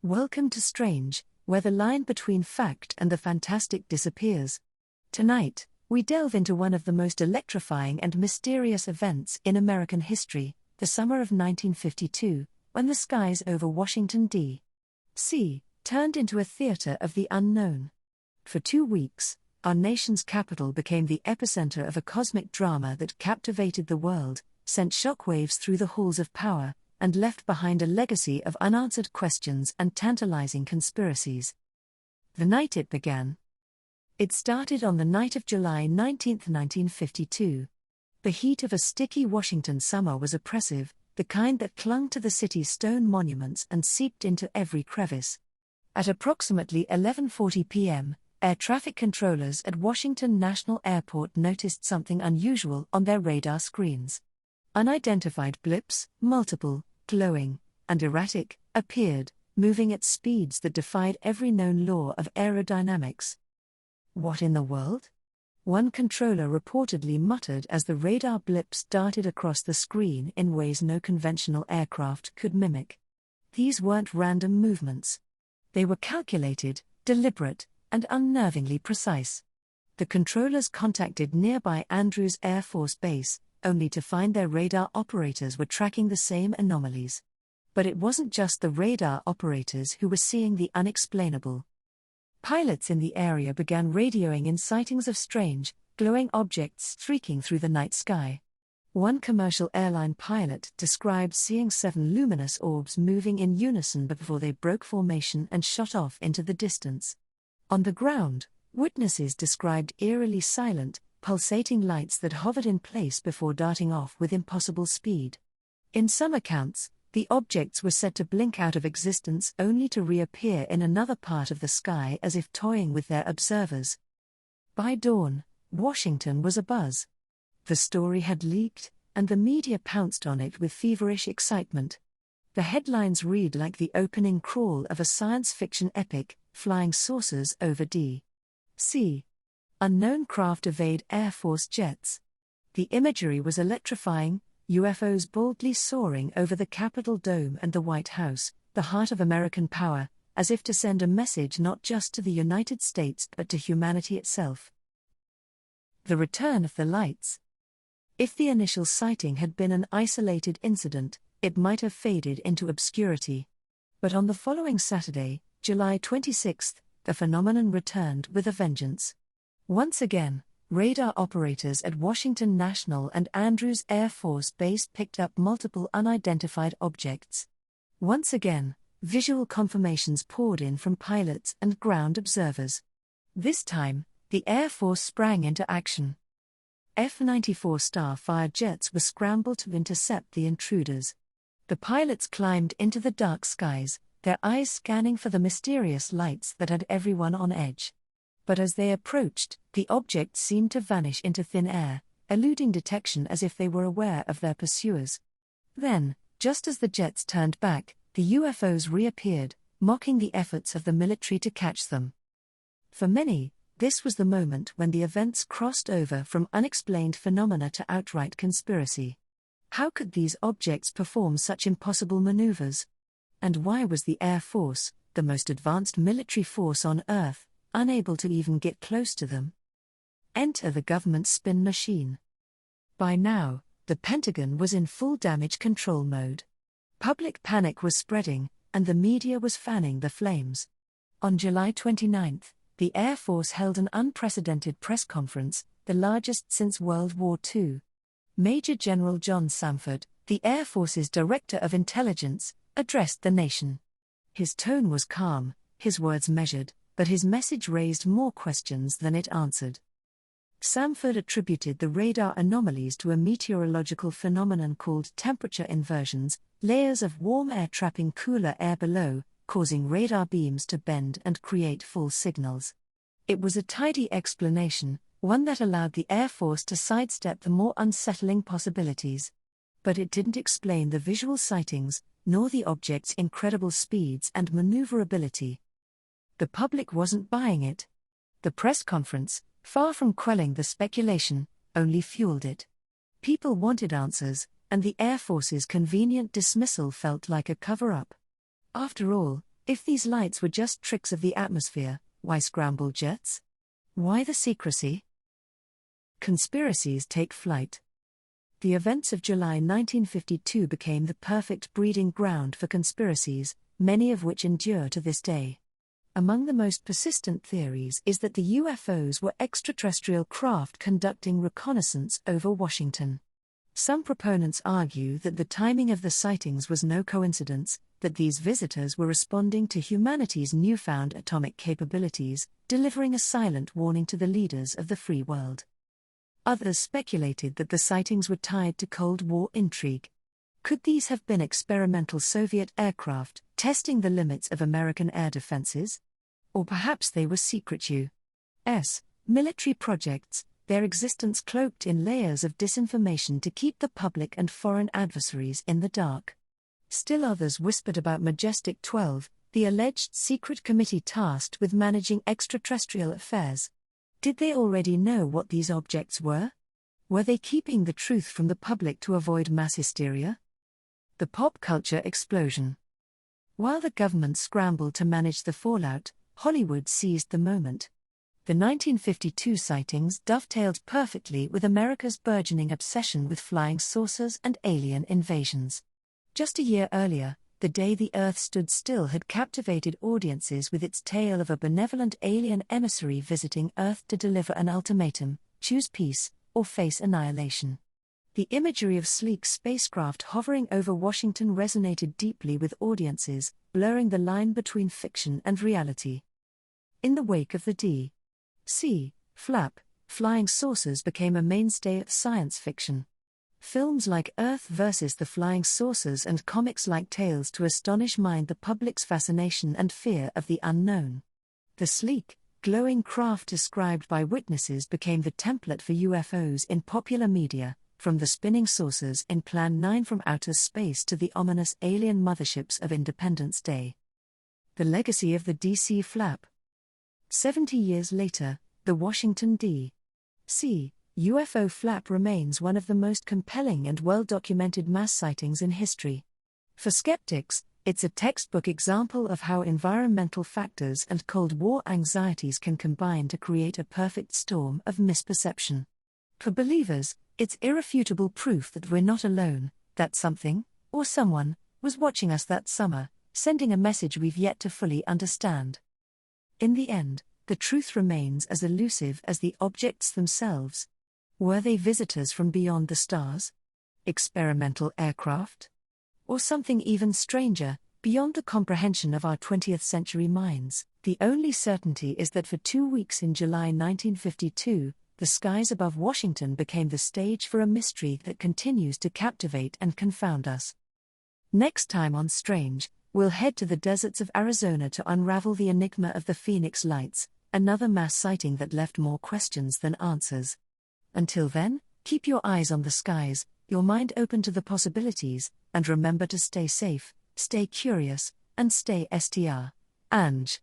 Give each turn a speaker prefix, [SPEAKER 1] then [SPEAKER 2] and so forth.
[SPEAKER 1] Welcome to strAInge, where the line between fact and the fantastic disappears. Tonight, we delve into one of the most electrifying and mysterious events in American history, the summer of 1952, when the skies over Washington D.C. turned into a theater of the unknown. For 2 weeks, our nation's capital became the epicenter of a cosmic drama that captivated the world, sent shockwaves through the halls of power, and left behind a legacy of unanswered questions and tantalizing conspiracies. The night it began. It started on the night of July 19, 1952. The heat of a sticky Washington summer was oppressive, the kind that clung to the city's stone monuments and seeped into every crevice. At approximately 11:40 p.m., air traffic controllers at Washington National Airport noticed something unusual on their radar screens. Unidentified blips, multiple, glowing, and erratic, appeared, moving at speeds that defied every known law of aerodynamics. What in the world? One controller reportedly muttered as the radar blips darted across the screen in ways no conventional aircraft could mimic. These weren't random movements. They were calculated, deliberate, and unnervingly precise. The controllers contacted nearby Andrews Air Force Base, only to find their radar operators were tracking the same anomalies. But it wasn't just the radar operators who were seeing the unexplainable. Pilots in the area began radioing in sightings of strange, glowing objects streaking through the night sky. One commercial airline pilot described seeing 7 luminous orbs moving in unison before they broke formation and shot off into the distance. On the ground, witnesses described eerily silent, pulsating lights that hovered in place before darting off with impossible speed. In some accounts, the objects were said to blink out of existence only to reappear in another part of the sky as if toying with their observers. By dawn, Washington was abuzz. The story had leaked, and the media pounced on it with feverish excitement. The headlines read like the opening crawl of a science fiction epic, flying saucers over D.C. Unknown craft evade Air Force jets. The imagery was electrifying, UFOs boldly soaring over the Capitol Dome and the White House, the heart of American power, as if to send a message not just to the United States but to humanity itself. The return of the lights. If the initial sighting had been an isolated incident, it might have faded into obscurity. But on the following Saturday, July 26, the phenomenon returned with a vengeance. Once again, radar operators at Washington National and Andrews Air Force Base picked up multiple unidentified objects. Once again, visual confirmations poured in from pilots and ground observers. This time, the Air Force sprang into action. F-94 Starfire jets were scrambled to intercept the intruders. The pilots climbed into the dark skies, their eyes scanning for the mysterious lights that had everyone on edge. But as they approached, the objects seemed to vanish into thin air, eluding detection as if they were aware of their pursuers. Then, just as the jets turned back, the UFOs reappeared, mocking the efforts of the military to catch them. For many, this was the moment when the events crossed over from unexplained phenomena to outright conspiracy. How could these objects perform such impossible maneuvers? And why was the Air Force, the most advanced military force on Earth, unable to even get close to them? Enter the government spin machine. By now, the Pentagon was in full damage control mode. Public panic was spreading, and the media was fanning the flames. On July 29, the Air Force held an unprecedented press conference, the largest since World War II. Major General John Samford, the Air Force's Director of Intelligence, addressed the nation. His tone was calm, his words measured, but his message raised more questions than it answered. Samford attributed the radar anomalies to a meteorological phenomenon called temperature inversions, layers of warm air trapping cooler air below, causing radar beams to bend and create false signals. It was a tidy explanation, one that allowed the Air Force to sidestep the more unsettling possibilities. But it didn't explain the visual sightings, nor the object's incredible speeds and maneuverability. The public wasn't buying it. The press conference, far from quelling the speculation, only fueled it. People wanted answers, and the Air Force's convenient dismissal felt like a cover-up. After all, If these lights were just tricks of the atmosphere, why scramble jets? Why the secrecy? Conspiracies take flight. The events of July 1952 became the perfect breeding ground for conspiracies, many of which endure to this day. Among the most persistent theories is that the UFOs were extraterrestrial craft conducting reconnaissance over Washington. Some proponents argue that the timing of the sightings was no coincidence, that these visitors were responding to humanity's newfound atomic capabilities, delivering a silent warning to the leaders of the free world. Others speculated that the sightings were tied to Cold War intrigue. Could these have been experimental Soviet aircraft, testing the limits of American air defenses? Or perhaps they were secret U.S. military projects, their existence cloaked in layers of disinformation to keep the public and foreign adversaries in the dark. Still others whispered about Majestic 12, the alleged secret committee tasked with managing extraterrestrial affairs. Did they already know what these objects were? Were they keeping the truth from the public to avoid mass hysteria? The pop culture explosion. While the government scrambled to manage the fallout, Hollywood seized the moment. The 1952 sightings dovetailed perfectly with America's burgeoning obsession with flying saucers and alien invasions. Just a year earlier, The Day the Earth Stood Still had captivated audiences with its tale of a benevolent alien emissary visiting Earth to deliver an ultimatum: choose peace or face annihilation. The imagery of sleek spacecraft hovering over Washington resonated deeply with audiences, blurring the line between fiction and reality. In the wake of the D.C. Flap, flying saucers became a mainstay of science fiction. Films like Earth vs. the Flying Saucers and comics like Tales to Astonish mind the public's fascination and fear of the unknown. The sleek, glowing craft described by witnesses became the template for UFOs in popular media, from the spinning saucers in Plan 9 from outer space to the ominous alien motherships of Independence Day. The legacy of the DC Flap. 70 years later, the Washington D.C. UFO Flap remains one of the most compelling and well-documented mass sightings in history. For skeptics, it's a textbook example of how environmental factors and Cold War anxieties can combine to create a perfect storm of misperception. For believers, it's irrefutable proof that we're not alone, that something, or someone, was watching us that summer, sending a message we've yet to fully understand. In the end, the truth remains as elusive as the objects themselves. Were they visitors from beyond the stars? Experimental aircraft? Or something even stranger, beyond the comprehension of our 20th century minds? The only certainty is that for 2 weeks in July 1952, the skies above Washington became the stage for a mystery that continues to captivate and confound us. Next time on strAInge, we'll head to the deserts of Arizona to unravel the enigma of the Phoenix Lights, another mass sighting that left more questions than answers. Until then, keep your eyes on the skies, your mind open to the possibilities, and remember to stay safe, stay curious, and stay strAInge.